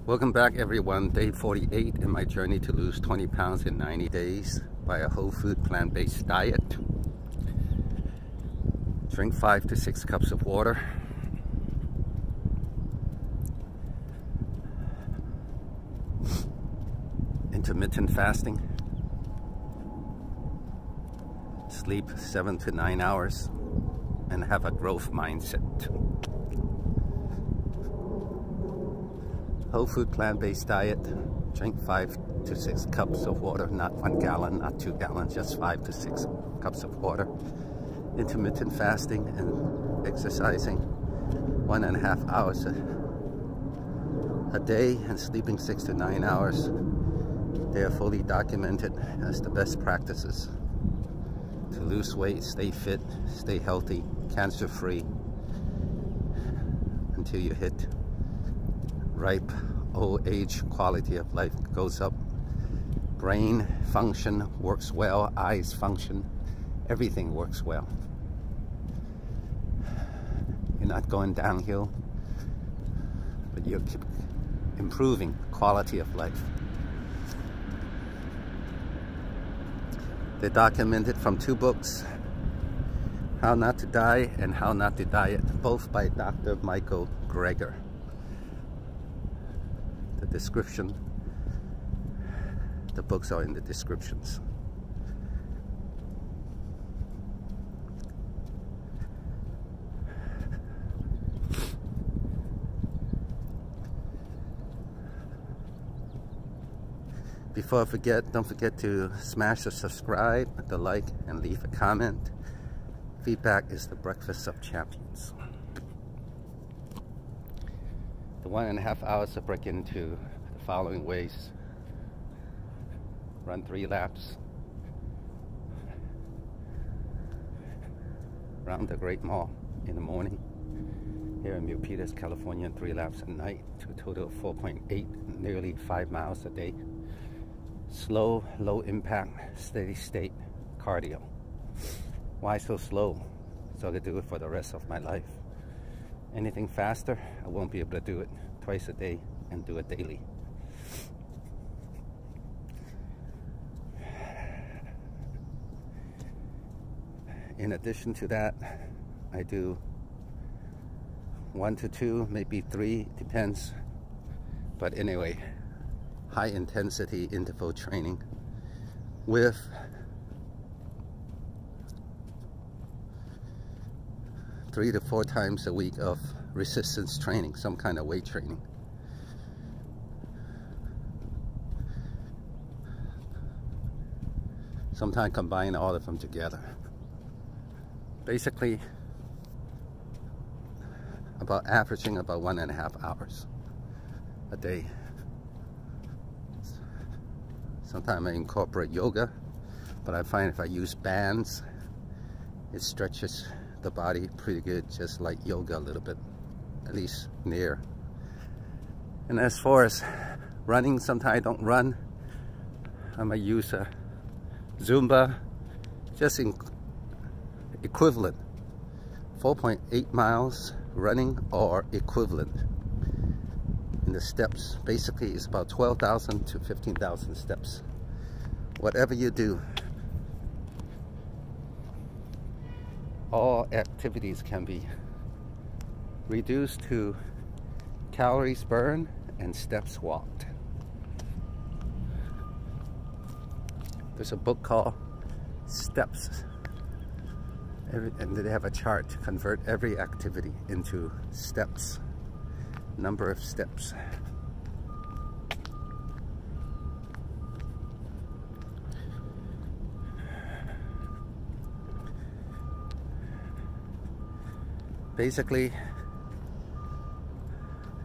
Welcome back everyone, day 48 in my journey to lose 20 pounds in 90 days by a whole food plant-based diet. Drink 5 to 6 cups of water. Intermittent fasting. Sleep 7 to 9 hours and have a growth mindset. Whole food plant-based diet. Drink 5 to 6 cups of water, not 1 gallon, not 2 gallons, just 5 to 6 cups of water. Intermittent fasting and exercising 1.5 hours a day and sleeping 6 to 9 hours. They are fully documented as the best practices to lose weight, stay fit, stay healthy, cancer-free until you hit ripe old age. Quality of life goes up, brain function works well, eyes function, everything works well. You're not going downhill, but you keep improving quality of life. They're documented from 2 books, How Not to Die and How Not to Diet, both by Dr. Michael Greger. The description, the books are in the descriptions. Before I forget, don't forget to smash the subscribe, the like, and leave a comment. Feedback is the breakfast of champions. The 1.5 hours I break into the following ways. Run 3 laps around the Great Mall in the morning. Here in Milpitas, California, 3 laps at night to a total of 4.8, nearly 5 miles a day. Slow, low impact, steady state cardio. Why so slow? So I could do it for the rest of my life. Anything faster, I won't be able to do it twice a day and do it daily. In addition to that, I do 1 to 2, maybe 3, depends. But anyway, high intensity interval training with three to 4 times a week of resistance training, some kind of weight training. Sometimes combine all of them together. Basically, averaging about 1.5 hours a day. Sometimes I incorporate yoga, but I find if I use bands, it stretches the body pretty good, just like yoga a little bit, at least near. And as far as running, sometimes I don't run. I might use a Zumba, just equivalent, 4.8 miles running or equivalent. In the steps, basically it's about 12,000 to 15,000 steps. Whatever you do, all activities can be reduced to calories burned and steps walked. There's a book called Steps, and they have a chart to convert every activity into steps. Number of steps. Basically,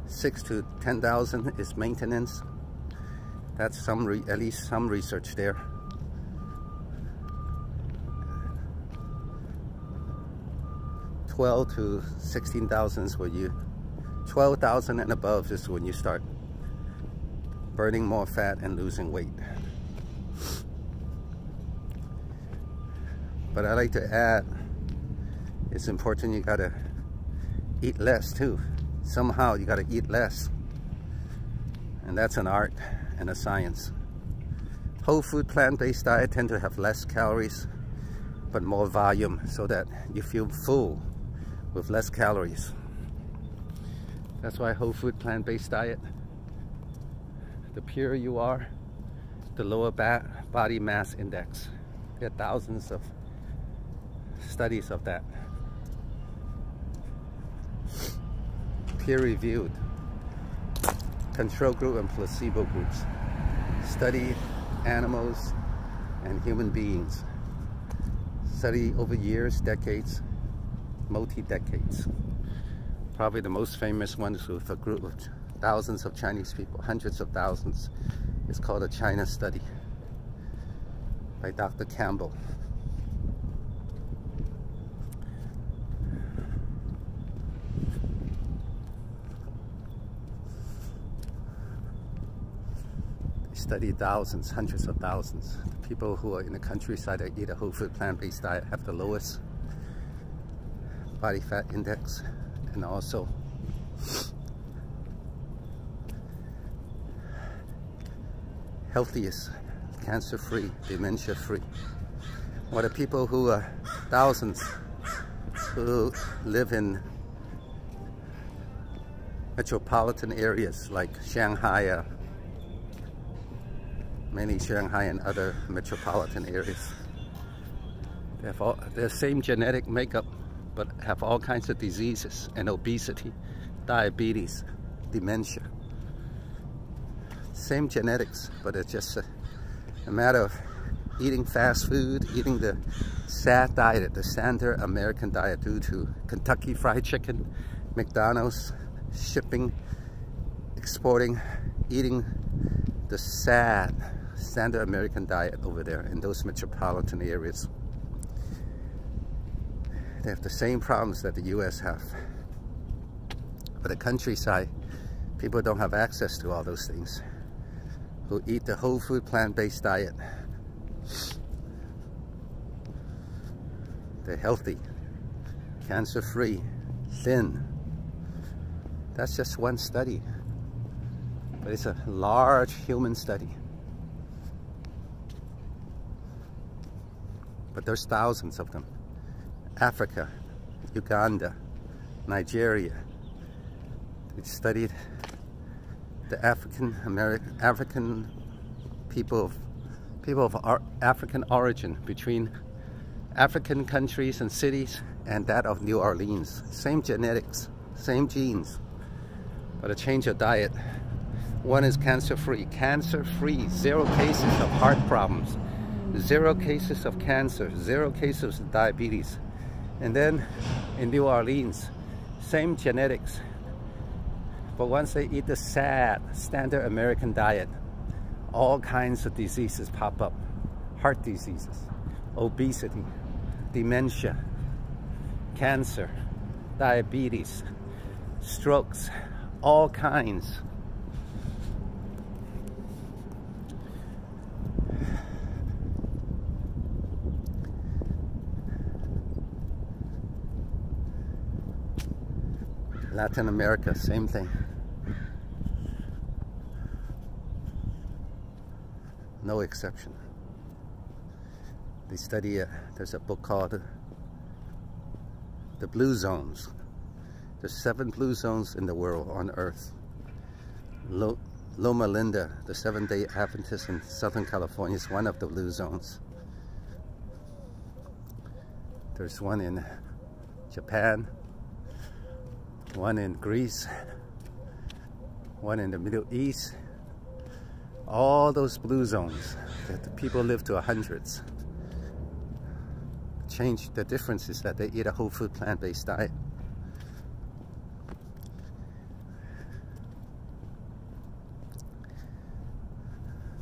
6 to 10,000 is maintenance. That's at least some research there. 12 to 16,000 is where 12,000 and above is when you start burning more fat and losing weight. But I like to add, it's important you gotta eat less too. Somehow you gotta eat less. And that's an art and a science. Whole food plant-based diet tend to have less calories but more volume, so that you feel full with less calories. That's why whole food plant-based diet, the purer you are, the lower body mass index. There are thousands of studies of that. Peer-reviewed, control group and placebo groups. Study animals and human beings. Study over years, decades, multi-decades. Probably the most famous one is with a group of thousands of Chinese people, hundreds of thousands. It's called a China study by Dr. Campbell. Study thousands, hundreds of thousands. The people who are in the countryside that eat a whole food plant-based diet have the lowest body fat index, and also healthiest, cancer-free, dementia-free. While the people who are thousands who live in metropolitan areas like Shanghai, mainly Shanghai and other metropolitan areas, they have all the same genetic makeup, but have all kinds of diseases and obesity, diabetes, dementia. Same genetics, but it's just a matter of eating fast food, eating the SAD diet, the standard American diet, due to Kentucky Fried Chicken, McDonald's, shipping, exporting, eating the SAD, standard American diet over there in those metropolitan areas. They have the same problems that the US have. But the countryside, people don't have access to all those things. Who eat the whole food plant-based diet. They're healthy, cancer-free, thin. That's just one study. But it's a large human study. But there's thousands of them. Africa, Uganda, Nigeria. They studied the African people of African origin between African countries and cities and that of New Orleans. Same genetics, same genes, but a change of diet. One is cancer-free, 0 cases of heart problems, 0 cases of cancer, 0 cases of diabetes. And then in New Orleans, same genetics, but once they eat the SAD, standard American diet, all kinds of diseases pop up. Heart diseases, obesity, dementia, cancer, diabetes, strokes, all kinds. Latin America, same thing. No exception. They study, there's a book called The Blue Zones. There's 7 blue zones in the world on Earth. Loma Linda, the Seventh-day Adventist in Southern California, is one of the blue zones. There's one in Japan, one in Greece, one in the Middle East. All those blue zones that the people live to hundreds. The difference is that they eat a whole food plant-based diet.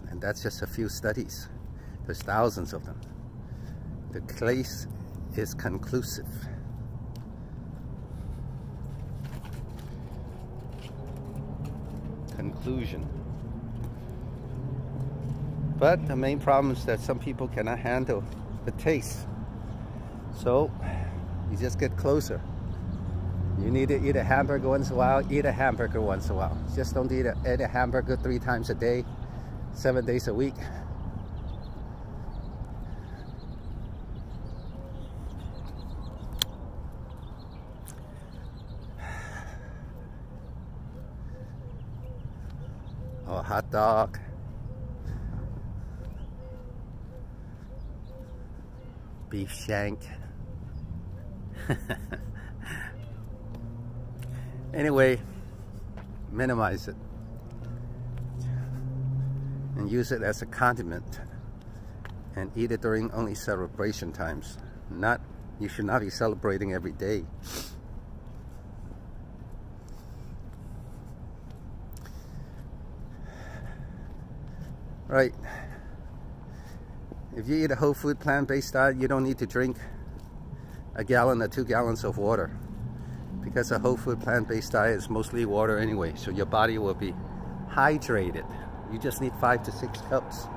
And that's just a few studies. There's thousands of them. The case is conclusive. Conclusion. But the main problem is that some people cannot handle the taste. So you just get closer. You need to eat a hamburger once in a while, eat a hamburger once in a while. Just don't eat a hamburger 3 times a day, 7 days a week. Or hot dog. Beef shank. Anyway, minimize it and use it as a condiment, and eat it during only celebration times. You should not be celebrating every day. Right. If you eat a whole food plant-based diet, you don't need to drink a gallon or 2 gallons of water, because a whole food plant-based diet is mostly water anyway, so your body will be hydrated. You just need 5 to 6 cups.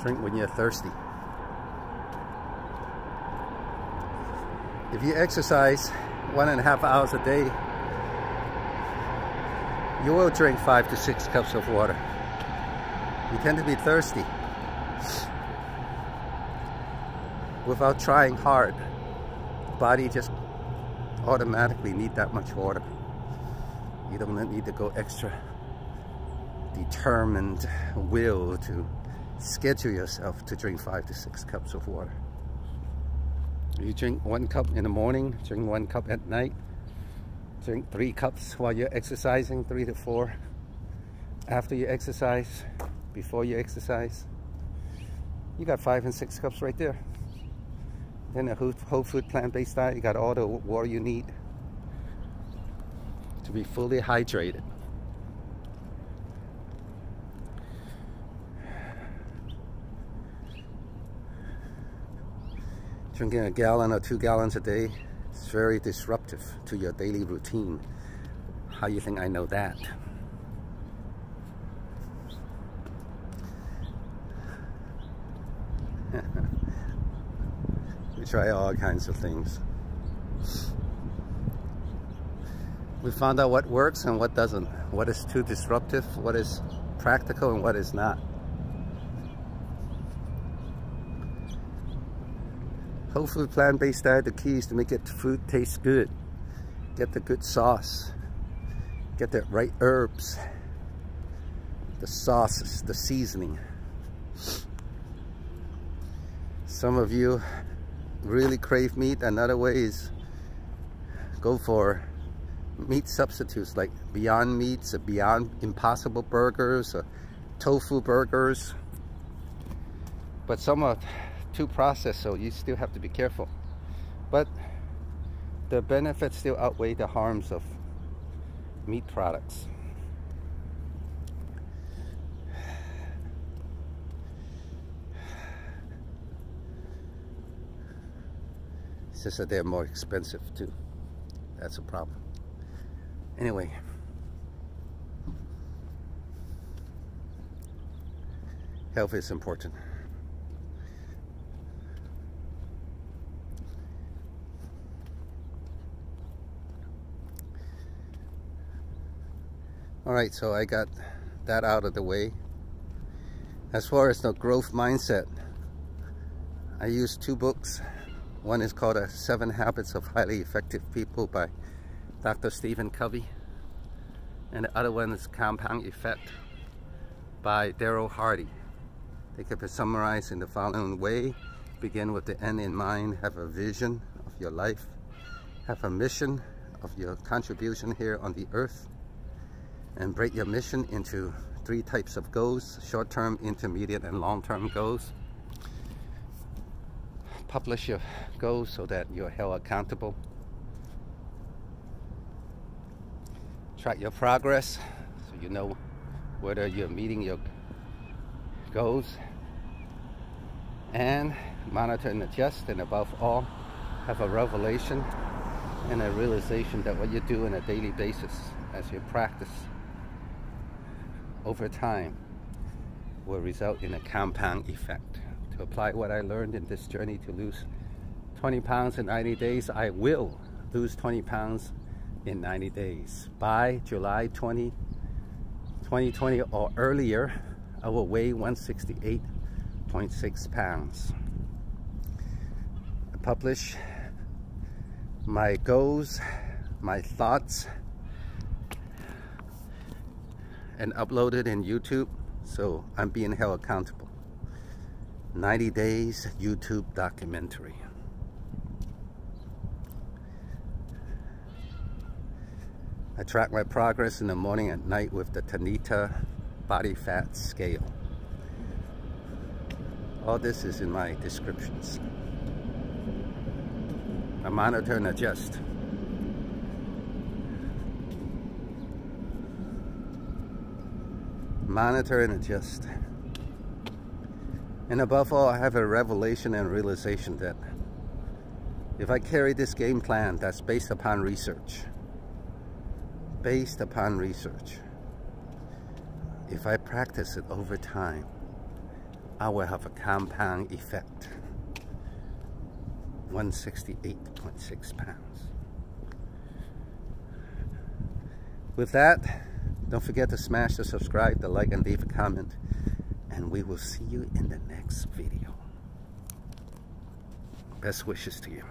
Drink when you're thirsty. If you exercise 1.5 hours a day, you will drink 5 to 6 cups of water. You tend to be thirsty without trying hard. Body just automatically need that much water. You don't need to go extra determined will to schedule yourself to drink 5 to 6 cups of water. You drink 1 cup in the morning, drink 1 cup at night, drink 3 cups while you're exercising, 3 to 4 after you exercise, before you exercise. You got 5 and 6 cups right there. In a whole food plant-based diet, you got all the water you need to be fully hydrated. Drinking a gallon or 2 gallons a day is very disruptive to your daily routine. How you think I know that? We try all kinds of things. We found out what works and what doesn't, what is too disruptive, what is practical and what is not. Whole food plant-based diet, the key is to make it food taste good. Get the good sauce. Get the right herbs. The sauces, the seasoning. Some of you really crave meat. Another way is go for meat substitutes like Beyond Meats or Beyond Impossible Burgers or tofu burgers. But some are too processed, so you still have to be careful. But the benefits still outweigh the harms of meat products. It's just that they're more expensive too. That's a problem. Anyway, health is important. Alright, so I got that out of the way. As far as the growth mindset, I use 2 books. One is called 7 Habits of Highly Effective People by Dr. Stephen Covey. And the other one is Compound Effect by Darryl Hardy. They can be summarized in the following way. Begin with the end in mind. Have a vision of your life. Have a mission of your contribution here on the earth. And break your mission into 3 types of goals: short-term, intermediate, and long-term goals. Publish your goals so that you're held accountable. Track your progress so you know whether you're meeting your goals. And monitor and adjust, and above all, have a revelation and a realization that what you do on a daily basis as you practice over time will result in a compound effect. To apply what I learned in this journey to lose 20 pounds in 90 days, I will lose 20 pounds in 90 days. By July 2020 or earlier, I will weigh 168.6 pounds. I publish my goals, my thoughts, and upload it in YouTube, so I'm being held accountable. 90 days YouTube documentary. I track my progress in the morning and night with the Tanita body fat scale. All this is in my descriptions. I monitor and adjust. Monitor and adjust. And above all, I have a revelation and realization that if I carry this game plan that's based upon research, if I practice it over time, I will have a compound effect. 168.6 pounds. With that, don't forget to smash the subscribe, the like, and leave a comment. And we will see you in the next video. Best wishes to you.